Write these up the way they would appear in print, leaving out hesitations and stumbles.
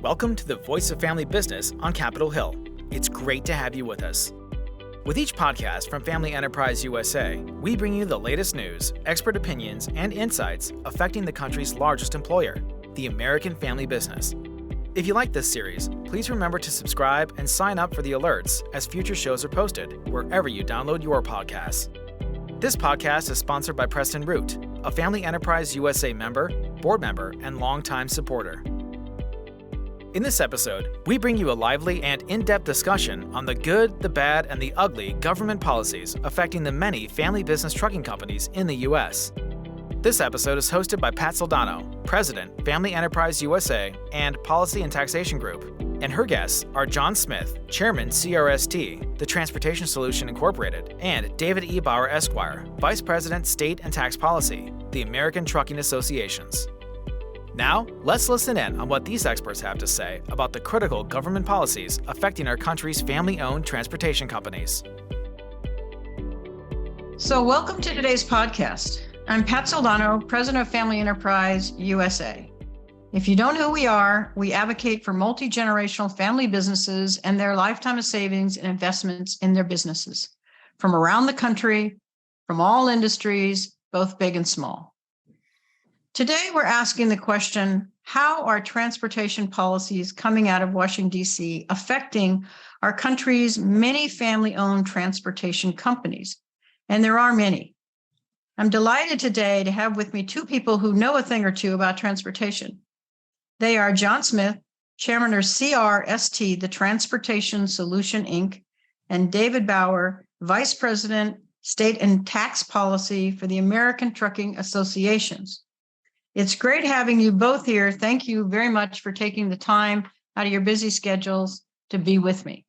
Welcome to the Voice of Family Business on Capitol Hill. It's great to have you with us. With each podcast from Family Enterprise USA, we bring you the latest news, expert opinions, and insights affecting the country's largest employer, the American family business. If you like this series, please remember to subscribe and sign up for the alerts as future shows are posted wherever you download your podcasts. This podcast is sponsored by Preston Root, a Family Enterprise USA member, board member, and longtime supporter. In this episode, we bring you a lively and in-depth discussion on the good, the bad, and the ugly government policies affecting the many family business trucking companies in the U.S. This episode is hosted by Pat Soldano, President, Family Enterprise USA and Policy and Taxation Group, and her guests are John Smith, Chairman, CRST, the Transportation Solution Incorporated, and David E. Bauer, Esquire, Vice President, State and Tax Policy, the American Trucking Associations. Now, let's listen in on what these experts have to say about the critical government policies affecting our country's family-owned transportation companies. So welcome to today's podcast. I'm Pat Soldano, President of Family Enterprise USA. If you don't know who we are, we advocate for multi-generational family businesses and their lifetime of savings and investments in their businesses from around the country, from all industries, both big and small. Today, we're asking the question, how are transportation policies coming out of Washington, D.C. affecting our country's many family-owned transportation companies? And there are many. I'm delighted today to have with me two people who know a thing or two about transportation. They are John Smith, Chairman of CRST, the Transportation Solution, Inc., and David Bauer, Vice President, State and Tax Policy for the American Trucking Associations. It's great having you both here. Thank you very much for taking the time out of your busy schedules to be with me.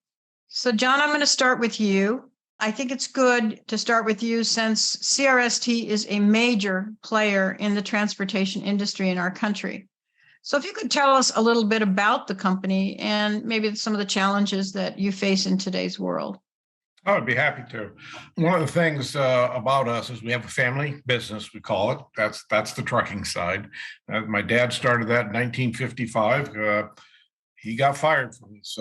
So, John, I'm going to start with you. I think it's good to start with you since CRST is a major player in the transportation industry in our country. So if you could tell us a little bit about the company and maybe some of the challenges that you face in today's world. I would be happy to. One of the things about us is we have a family business, we call it. That's the trucking side. My dad started that in 1955. He got fired from his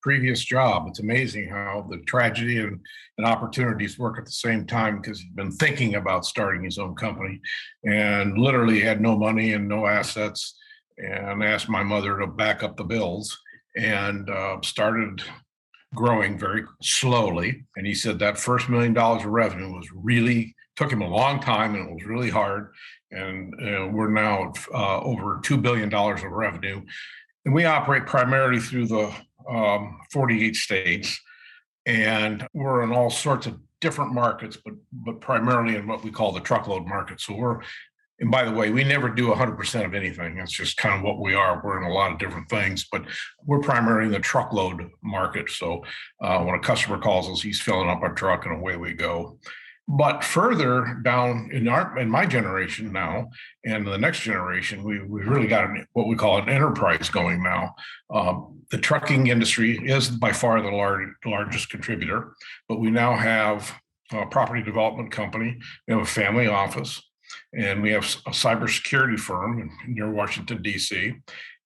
previous job. It's amazing how the tragedy and opportunities work at the same time, because he'd been thinking about starting his own company and literally had no money and no assets, and asked my mother to back up the bills and started growing very slowly. And he said that first $1 million of revenue took him a long time, and it was really hard. And we're now over $2 billion of revenue. And we operate primarily through the 48 states. And we're in all sorts of different markets, but primarily in what we call the truckload market. And by the way, we never do 100% of anything. It's just kind of what we are. We're in a lot of different things, but we're primarily in the truckload market. So when a customer calls us, he's filling up our truck and away we go. But further down in my generation now, and the next generation, we really got what we call an enterprise going now. The trucking industry is by far the largest contributor, but we now have a property development company. We have a family office. And we have a cybersecurity firm near Washington, D.C.,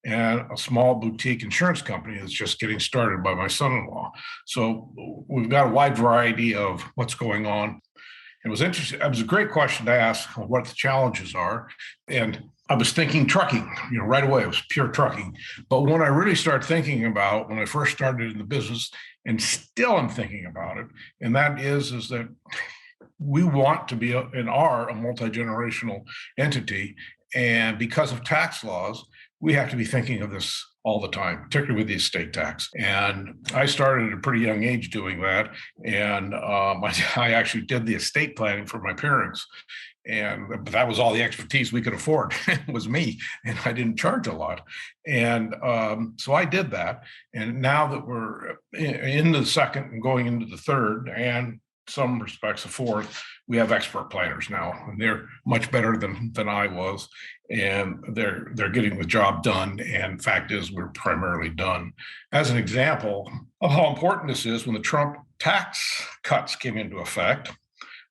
and a small boutique insurance company that's just getting started by my son-in-law. So we've got a wide variety of what's going on. It was interesting. It was a great question to ask what the challenges are. And I was thinking trucking, right away. It was pure trucking. But when I really started thinking about when I first started in the business, and still I'm thinking about it, and that is that we want to be and are a multi-generational entity. And because of tax laws, we have to be thinking of this all the time, particularly with the estate tax. And I started at a pretty young age doing that. And I actually did the estate planning for my parents. But that was all the expertise we could afford. It was me, and I didn't charge a lot. And so I did that. And now that we're in the second and going into the third, and some respects the fourth, we have expert planners now, and they're much better than I was, and they're getting the job done. And fact is, we're primarily done. As an example of how important this is, when the Trump tax cuts came into effect,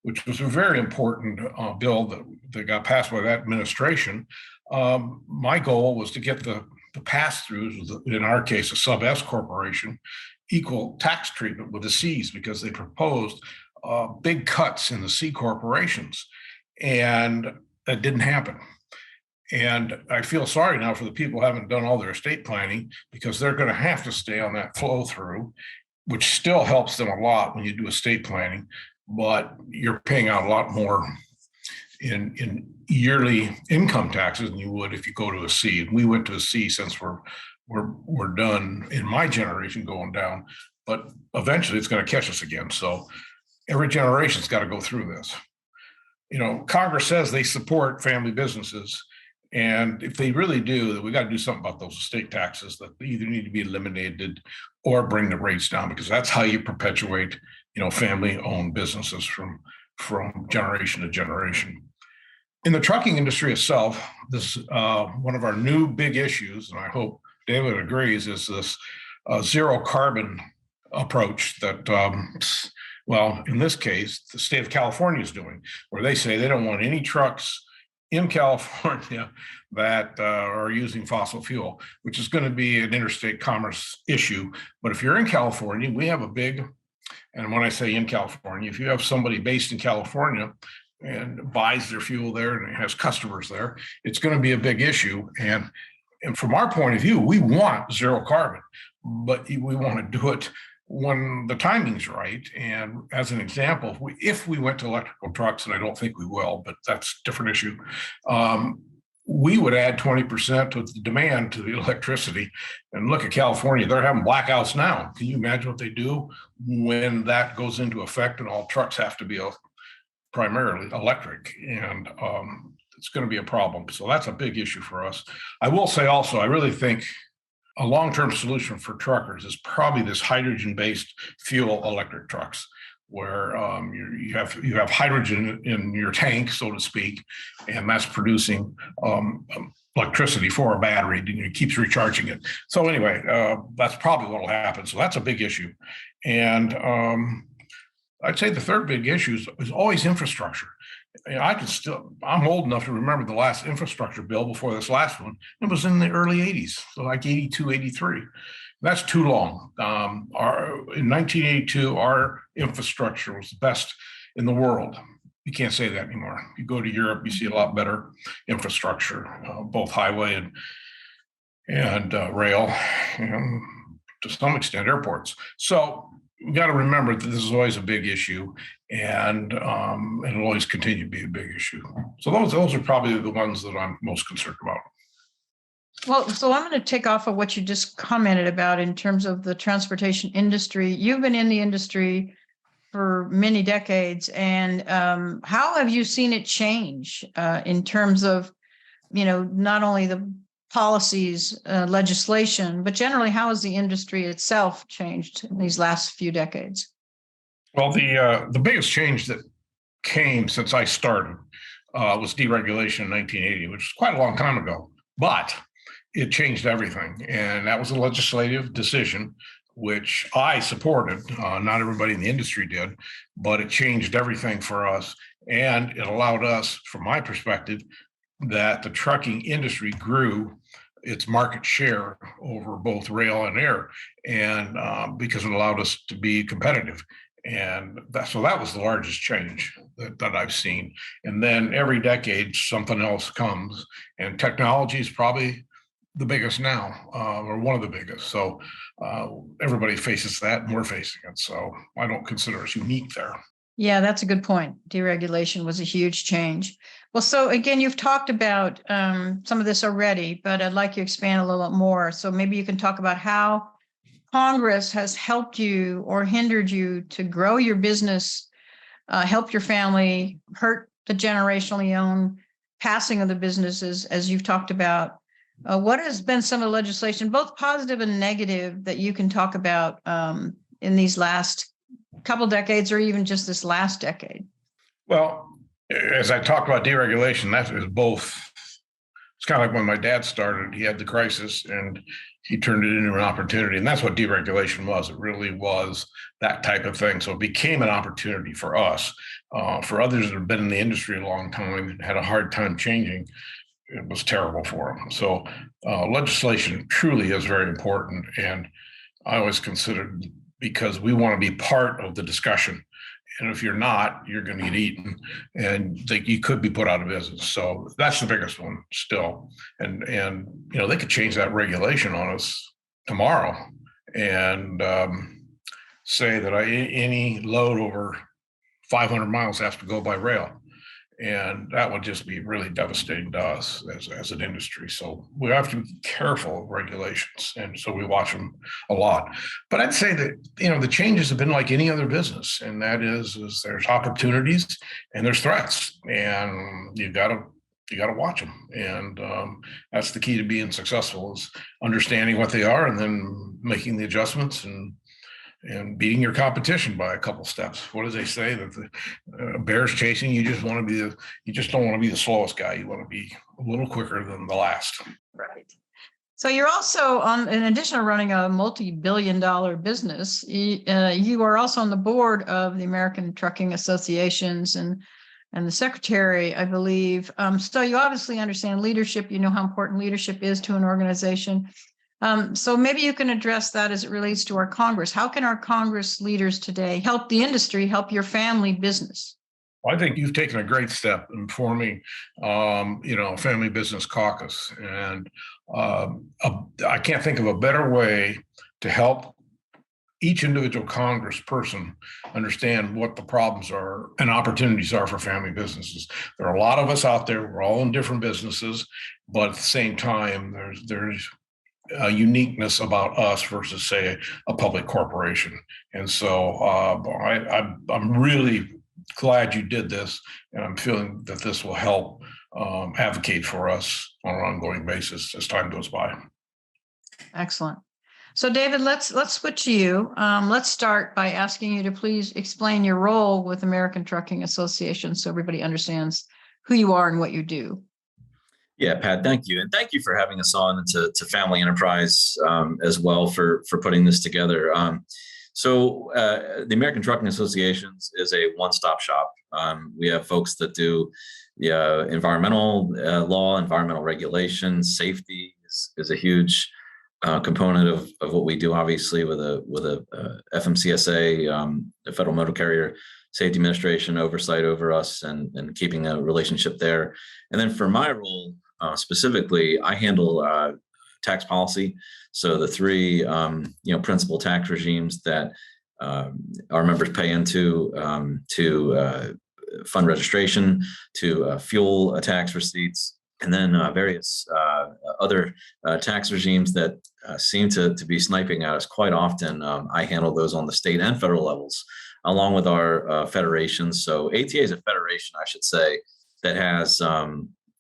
which was a very important bill that got passed by that administration, my goal was to get the the pass-throughs, in our case, a sub-S corporation, equal tax treatment with the Cs because they proposed big cuts in the C corporations. And that didn't happen. And I feel sorry now for the people who haven't done all their estate planning because they're going to have to stay on that flow through, which still helps them a lot when you do estate planning, but you're paying out a lot more in yearly income taxes than you would if you go to a C. And we went to a C since we're done in my generation going down, but eventually it's going to catch us again. So every generation's got to go through this. Congress says they support family businesses. And if they really do, then we got to do something about those estate taxes that either need to be eliminated or bring the rates down, because that's how you perpetuate, family-owned businesses from generation to generation. In the trucking industry itself, this one of our new big issues, and I hope David agrees, is this zero carbon approach that, in this case, the state of California is doing, where they say they don't want any trucks in California that are using fossil fuel, which is going to be an interstate commerce issue. But if you're in California, we have a big, and when I say in California, if you have somebody based in California and buys their fuel there and has customers there, it's going to be a big issue. And from our point of view, we want zero carbon, but we want to do it when the timing's right. And as an example, if we went to electrical trucks, and I don't think we will, but that's a different issue, we would add 20% of the demand to the electricity. And look at California, they're having blackouts now. Can you imagine what they do when that goes into effect and all trucks have to be primarily electric? And it's going to be a problem. So that's a big issue for us. I will say also, I really think a long-term solution for truckers is probably this hydrogen-based fuel electric trucks, where you have hydrogen in your tank, so to speak, and that's producing electricity for a battery, and it keeps recharging it. So anyway, that's probably what will happen. So that's a big issue. And I'd say the third big issue is always infrastructure. I'm old enough to remember the last infrastructure bill before this last one. It was in the early 80s, so like 82, 83. That's too long. In 1982, our infrastructure was the best in the world. You can't say that anymore. You go to Europe, you see a lot better infrastructure, both highway and rail, and to some extent airports. So we got to remember that this is always a big issue, and it'll always continue to be a big issue. So those are probably the ones that I'm most concerned about. Well, so I'm going to take off of what you just commented about in terms of the transportation industry. You've been in the industry for many decades, and how have you seen it change in terms of, not only the policies, legislation, but generally, how has the industry itself changed in these last few decades? Well, the biggest change that came since I started was deregulation in 1980, which is quite a long time ago, but it changed everything. And that was a legislative decision, which I supported. Not everybody in the industry did, but it changed everything for us. And it allowed us, from my perspective, that the trucking industry grew its market share over both rail and air, and because it allowed us to be competitive. And so that was the largest change that I've seen. And then every decade, something else comes, and technology is probably the biggest now, or one of the biggest. So everybody faces that, and we're facing it. So I don't consider us unique there. Yeah, that's a good point. Deregulation was a huge change. Well, so again, you've talked about some of this already, but I'd like you to expand a little bit more. So maybe you can talk about how Congress has helped you or hindered you to grow your business, help your family, hurt the generationally owned passing of the businesses, as you've talked about. What has been some of the legislation, both positive and negative, that you can talk about in these last couple decades or even just this last decade? Well, as I talked about deregulation, that is both. It's kind of like when my dad started, he had the crisis and he turned it into an opportunity. And that's what deregulation was. It really was that type of thing. So it became an opportunity for us. For others that have been in the industry a long time and had a hard time changing, it was terrible for them. So legislation truly is very important. And I always considered, because we want to be part of the discussion. And if you're not, you're going to get eaten, and you could be put out of business. So that's the biggest one still. And they could change that regulation on us tomorrow and say that any load over 500 miles has to go by rail. And that would just be really devastating to us as an industry. So we have to be careful of regulations. And so we watch them a lot. But I'd say that, the changes have been like any other business. And that is there's opportunities and there's threats. And you got to watch them. And that's the key to being successful, is understanding what they are and then making the adjustments and beating your competition by a couple steps. What do they say? That the bear's chasing, you just don't want to be the slowest guy. You want to be a little quicker than the last. Right. So you're also in addition to running a multi-billion-dollar business, you are also on the board of the American Trucking Associations and the secretary, I believe. So you obviously understand leadership. You know how important leadership is to an organization. So maybe you can address that as it relates to our Congress. How can our Congress leaders today help the industry, help your family business? Well, I think you've taken a great step in forming, a family business caucus. And I can't think of a better way to help each individual congressperson understand what the problems are and opportunities are for family businesses. There are a lot of us out there. We're all in different businesses, but at the same time, there's a uniqueness about us versus, say, a public corporation. And so I'm really glad you did this, and I'm feeling that this will help advocate for us on an ongoing basis as time goes by. Excellent. So, David, let's switch to you. Let's start by asking you to please explain your role with American Trucking Association so everybody understands who you are and what you do. Yeah, Pat, thank you. And thank you for having us on to Family Enterprise as well for putting this together. So the American Trucking Associations is a one-stop shop. We have folks that do environmental law, environmental regulation, safety is a huge component of what we do, obviously, with a FMCSA, the Federal Motor Carrier Safety Administration oversight over us and keeping a relationship there. And then for my role, specifically, I handle tax policy. So the three, principal tax regimes that our members pay into to fund registration, to fuel tax receipts, and then various other tax regimes that seem to be sniping at us quite often. I handle those on the state and federal levels, along with our federations. So ATA is a federation, I should say, that has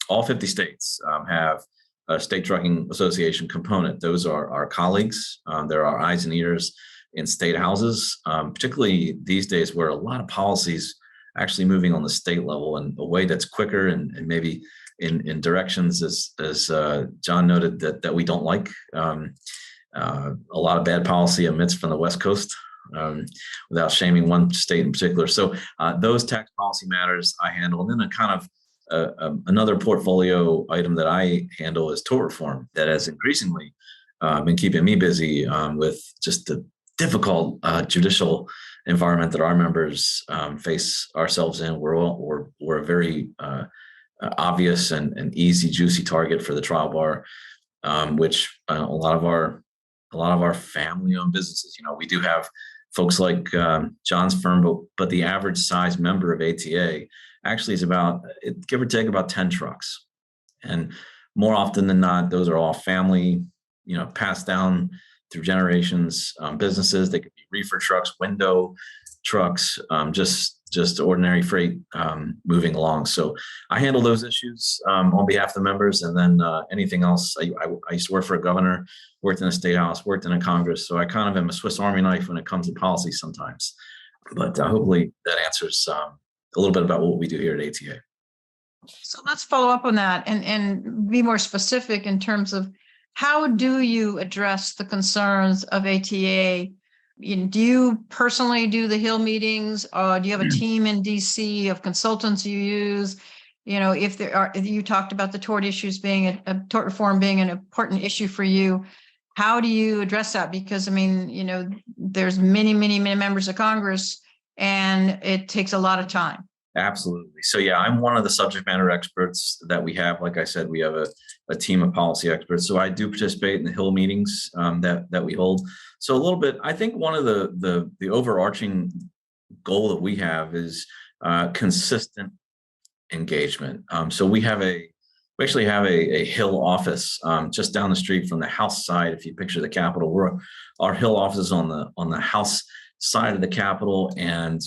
all 50 states have a state trucking association component. Those are our colleagues. There are eyes and ears in state houses, particularly these days where a lot of policies actually moving on the state level in a way that's quicker and maybe in directions as John noted that we don't like. A lot of bad policy emits from the West Coast, without shaming one state in particular. So those tax policy matters I handle. And then a kind of another portfolio item that I handle is tort reform that has increasingly been keeping me busy with just the difficult judicial environment that our members face ourselves in. We're a very obvious and easy, juicy target for the trial bar, which a lot of our family-owned businesses. We do have folks like John's firm, but the average size member of ATA actually is about, give or take, about 10 trucks. And more often than not, those are all family, passed down through generations businesses. They could be reefer trucks, window trucks, just ordinary freight moving along. So I handle those issues on behalf of the members, and then anything else. I used to work for a governor, worked in a state house, worked in a Congress. So I kind of am a Swiss Army knife when it comes to policy sometimes. But hopefully that answers a little bit about what we do here at ATA. So let's follow up on that and be more specific in terms of how do you address the concerns of ATA? Do you personally do the Hill meetings? Do you have a team in DC of consultants you use? if there are, you talked about the tort issues being tort reform being an important issue for you. How do you address that? Because there's many, many, many members of Congress, and it takes a lot of time. Absolutely. So yeah, I'm one of the subject matter experts that we have. Like I said, we have a team of policy experts. So I do participate in the Hill meetings that we hold. So a little bit, I think one of the overarching goal that we have is consistent engagement. So we actually have a Hill office just down the street from the House side. If you picture the Capitol, our Hill office is on the House side of the Capitol, and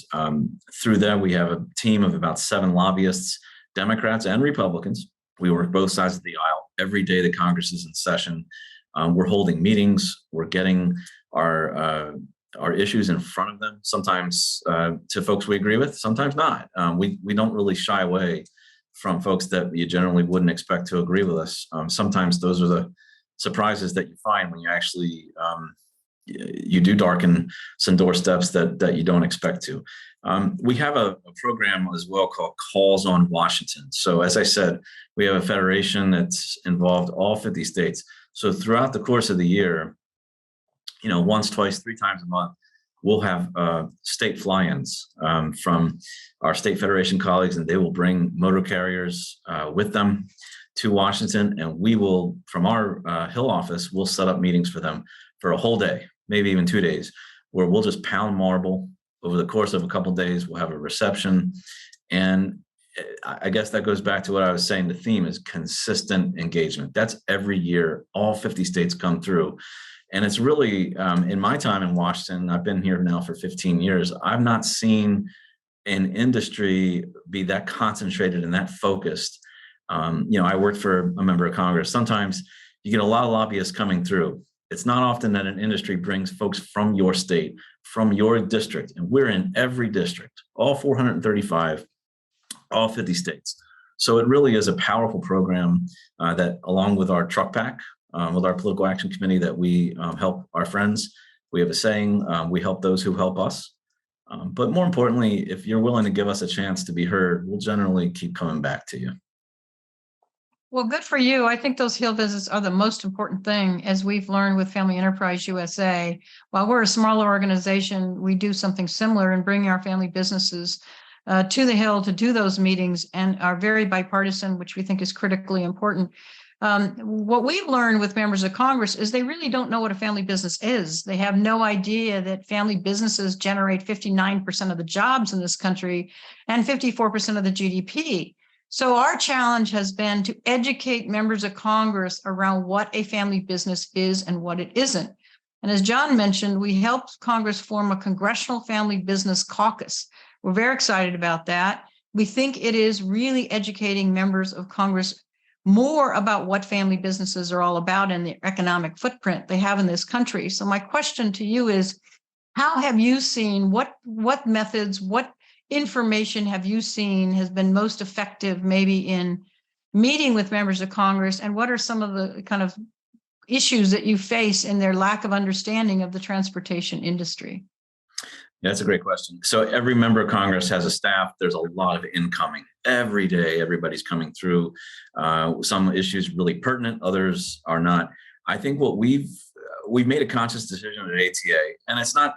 through that we have a team of about 7 lobbyists, Democrats and Republicans. We work both sides of the aisle every day the Congress is in session. We're holding meetings. We're getting our issues in front of them. Sometimes to folks we agree with, sometimes not. We don't really shy away from folks that you generally wouldn't expect to agree with us. Sometimes those are the surprises that you find when you actually you do darken some doorsteps that you don't expect to. We have a program as well called Calls on Washington. So as I said, we have a federation that's involved all 50 states. So throughout the course of the year, once, twice, 3 times a month, we'll have state fly-ins from our state federation colleagues, and they will bring motor carriers with them to Washington. And we will, from our Hill office, we'll set up meetings for them for a whole day, maybe even 2 days, where we'll just pound marble over the course of a couple of days. We'll have a reception. And I guess that goes back to what I was saying. The theme is consistent engagement. That's every year, all 50 states come through. And it's really, in my time in Washington, I've been here now for 15 years, I've not seen an industry be that concentrated and that focused. I worked for a member of Congress. Sometimes you get a lot of lobbyists coming through. It's not often that an industry brings folks from your state, from your district, and we're in every district, all 435, all 50 states. So it really is a powerful program that, along with our truck pack, with our political action committee, that we help our friends. We have a saying, we help those who help us. But more importantly, if you're willing to give us a chance to be heard, we'll generally keep coming back to you. Well, good for you. I think those Hill visits are the most important thing, as we've learned with Family Enterprise USA. While we're a smaller organization, we do something similar in bringing our family businesses to the Hill to do those meetings, and are very bipartisan, which we think is critically important. What we've learned with members of Congress is they really don't know what a family business is. They have no idea that family businesses generate 59% of the jobs in this country and 54% of the GDP. So our challenge has been to educate members of Congress around what a family business is and what it isn't. And as John mentioned, we helped Congress form a Congressional Family Business Caucus. We're very excited about that. We think it is really educating members of Congress more about what family businesses are all about and the economic footprint they have in this country. So my question to you is, how have you seen, what methods, what information have you seen has been most effective maybe in meeting with members of Congress, and what are some of the kind of issues that you face in their lack of understanding of the transportation industry? Yeah, that's a great question. So every member of Congress has a staff. There's a lot of incoming every day. Everybody's coming through. Some issues really pertinent, others are not. I think what we've made a conscious decision at ATA, and it's not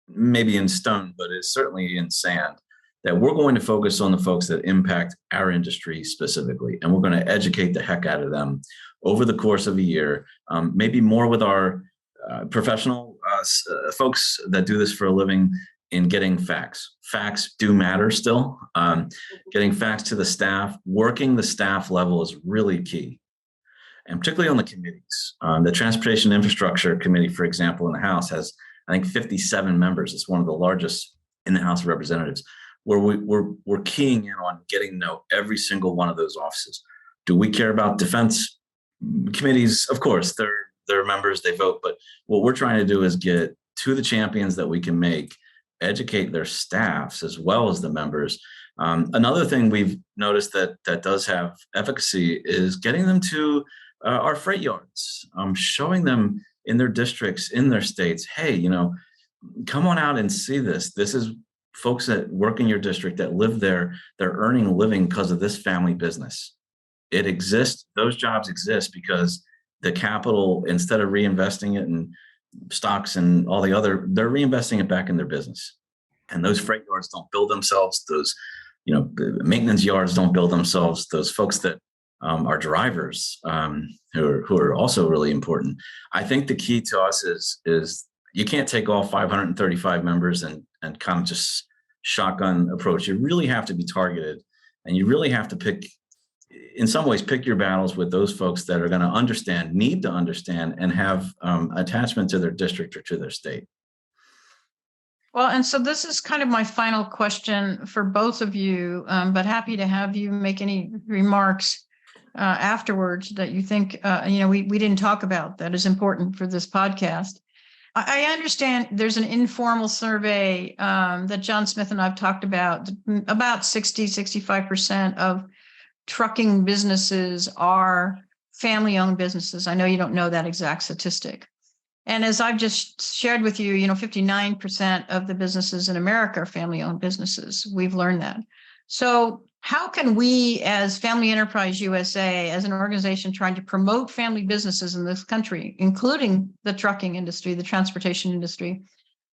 maybe in stone, but it's certainly in sand, that we're going to focus on the folks that impact our industry specifically, and we're going to educate the heck out of them over the course of a year, maybe more with our professional folks that do this for a living, in getting facts. Facts do matter still. Getting facts to the staff, working the staff level is really key. And particularly on the committees. The Transportation Infrastructure Committee, for example, in the House has, I think, 57 members. It's one of the largest in the House of Representatives, where we're keying in on getting to know every single one of those offices. Do we care about defense committees? Of course, they're members, they vote. But what we're trying to do is get to the champions that we can make, educate their staffs as well as the members. Another thing we've noticed that does have efficacy is getting them to our freight yards, showing them in their districts, in their states, hey, come on out and see this. This is folks that work in your district that live there, they're earning a living because of this family business. It exists. Those jobs exist because the capital, instead of reinvesting it in stocks and all the other, they're reinvesting it back in their business. And those freight yards don't build themselves. Those, maintenance yards don't build themselves. Those folks that are drivers, who are also really important. I think the key to us is you can't take all 535 members and kind of just shotgun approach. You really have to be targeted, and you really have to pick your battles with those folks that are going to need to understand, and have attachment to their district or to their state. Well, and so this is kind of my final question for both of you, but happy to have you make any remarks afterwards that you think, we didn't talk about that is important for this podcast. I understand there's an informal survey that John Smith and I've talked about 65% of trucking businesses are family-owned businesses. I know you don't know that exact statistic. And as I've just shared with you, 59% of the businesses in America are family-owned businesses. We've learned that. So how can we, as Family Enterprise USA, as an organization trying to promote family businesses in this country, including the trucking industry, the transportation industry,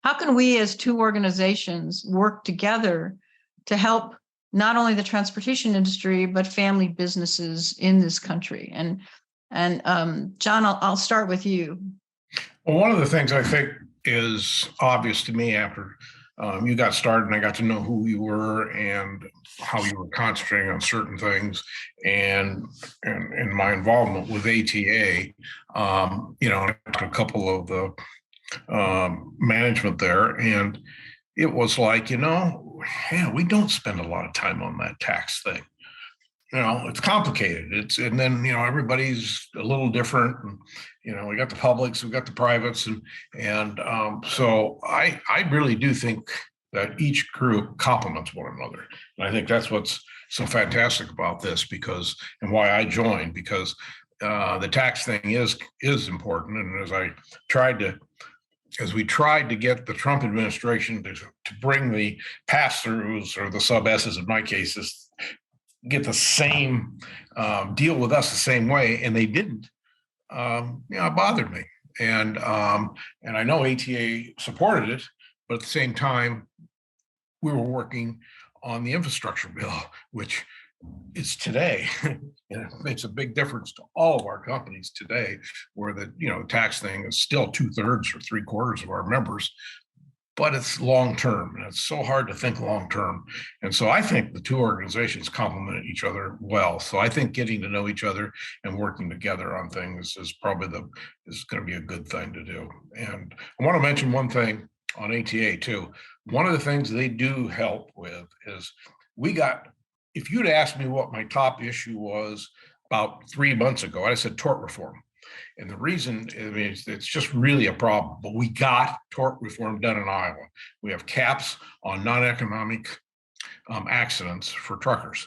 how can we as two organizations work together to help not only the transportation industry, but family businesses in this country? And John, I'll start with you. Well, one of the things I think is obvious to me after you got started and I got to know who you were and how you were concentrating on certain things, and my involvement with ATA, a couple of the management there, and it was like, we don't spend a lot of time on that tax thing. It's complicated. And then everybody's a little different. And, we got the publics, we got the privates, and so I really do think that each group complements one another. And I think that's what's so fantastic about this, and why I joined, because the tax thing is important. And as we tried to get the Trump administration to bring the pass-throughs, or the sub-S's in my case, get the same deal with us the same way, and they didn't. It bothered me, and I know ATA supported it, but at the same time, we were working on the infrastructure bill, which is today, and it makes a big difference to all of our companies today, where the tax thing is still 2/3 or 3/4 of our members. But it's long term, and it's so hard to think long term. And so I think the two organizations complement each other well. So I think getting to know each other and working together on things is probably is going to be a good thing to do. And I want to mention one thing on ATA too. One of the things they do help with is if you'd asked me what my top issue was about 3 months ago, I said tort reform. And the reason, it's just really a problem, but we got tort reform done in Iowa. We have caps on non-economic accidents for truckers.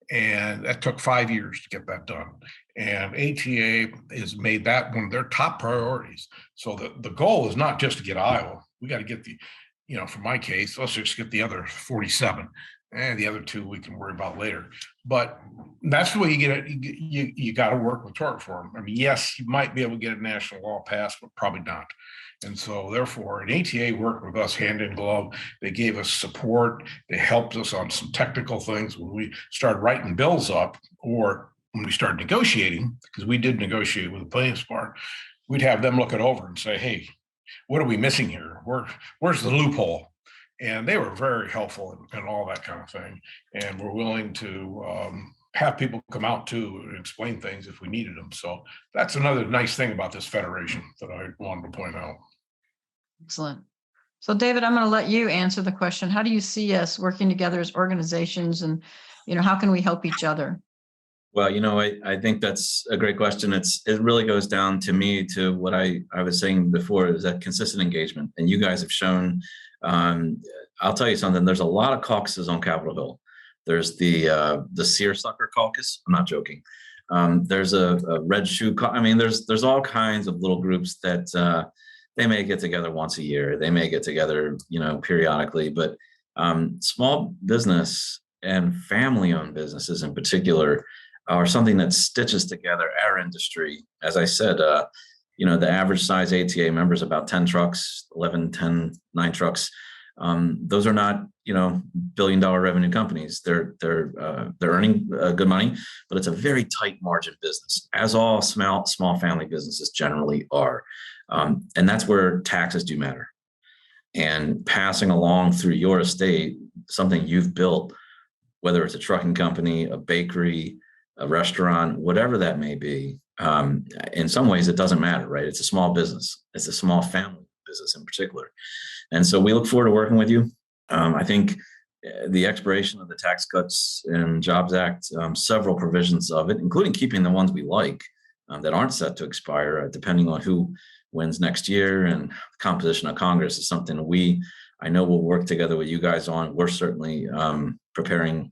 And that took 5 years to get that done. And ATA has made that one of their top priorities. So the goal is not just to get Iowa. We got to get for my case, let's just get the other 47. And the other 2 we can worry about later. But that's the way you get it. You got to work with tort reform. Yes, you might be able to get a national law passed, but probably not. And so therefore, an ATA worked with us hand in glove. They gave us support. They helped us on some technical things when we started writing bills up, or when we started negotiating, because we did negotiate with the plaintiffs bar. We'd have them look it over and say, hey, what are we missing here? Where's the loophole? And they were very helpful and all that kind of thing. And we're willing to have people come out too and explain things if we needed them. So that's another nice thing about this federation that I wanted to point out. Excellent. So David, I'm going to let you answer the question. How do you see us working together as organizations, and how can we help each other? Well, I think that's a great question. It really goes down to what I was saying before, is that consistent engagement. And you guys have shown, I'll tell you something, there's a lot of caucuses on Capitol Hill. There's the seersucker caucus. I'm not joking. There's a red shoe. There's all kinds of little groups that they may get together once a year. They may get together, periodically, but Small business and family-owned businesses in particular are something that stitches together our industry. As I said, the average size ATA member is about 10 trucks, 11, 10, 9 trucks. Those are not, billion-dollar revenue companies. They're earning good money, but it's a very tight margin business, as all small family businesses generally are. And that's where taxes do matter. And passing along through your estate something you've built, whether it's a trucking company, a bakery, a restaurant, whatever that may be, in some ways it doesn't matter, right? It's a small business. It's a small family business in particular. And so we look forward to working with you. I think the expiration of the Tax Cuts and Jobs Act, several provisions of it, including keeping the ones we like that aren't set to expire, depending on who wins next year and the composition of Congress, is something I know we'll work together with you guys on. We're certainly preparing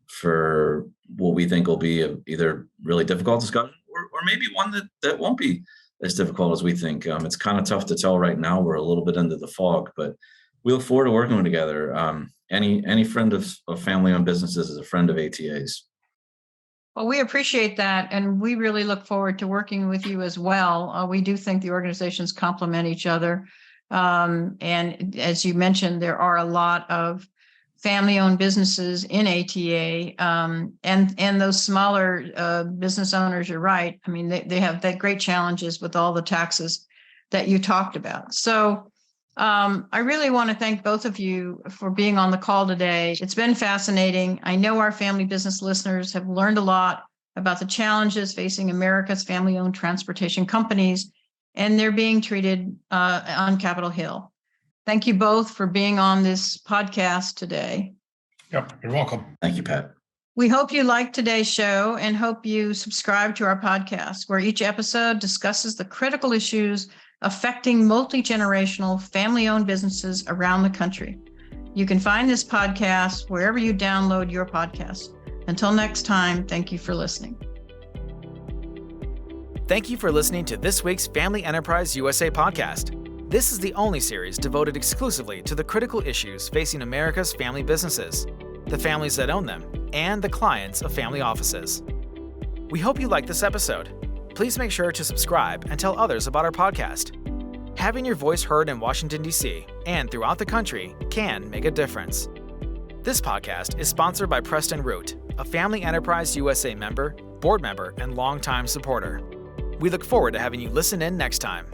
for what we think will be either really difficult discussion or maybe one that won't be as difficult as we think. It's kind of tough to tell right now. We're a little bit into the fog, but we look forward to working together. Any friend of family-owned businesses is a friend of ATA's. Well, we appreciate that, and we really look forward to working with you as well. We do think the organizations complement each other. And as you mentioned, there are a lot of family-owned businesses in ATA, and those smaller business owners, you're right. I mean, they have that great challenges with all the taxes that you talked about. So I really want to thank both of you for being on the call today. It's been fascinating. I know our family business listeners have learned a lot about the challenges facing America's family-owned transportation companies, and they're being treated on Capitol Hill. Thank you both for being on this podcast today. Yep, you're welcome. Thank you, Pat. We hope you liked today's show and hope you subscribe to our podcast, where each episode discusses the critical issues affecting multi-generational family-owned businesses around the country. You can find this podcast wherever you download your podcasts. Until next time, thank you for listening. Thank you for listening to this week's Family Enterprise USA podcast. This is the only series devoted exclusively to the critical issues facing America's family businesses, the families that own them, and the clients of family offices. We hope you like this episode. Please make sure to subscribe and tell others about our podcast. Having your voice heard in Washington, D.C. and throughout the country can make a difference. This podcast is sponsored by Preston Root, a Family Enterprise USA member, board member, and longtime supporter. We look forward to having you listen in next time.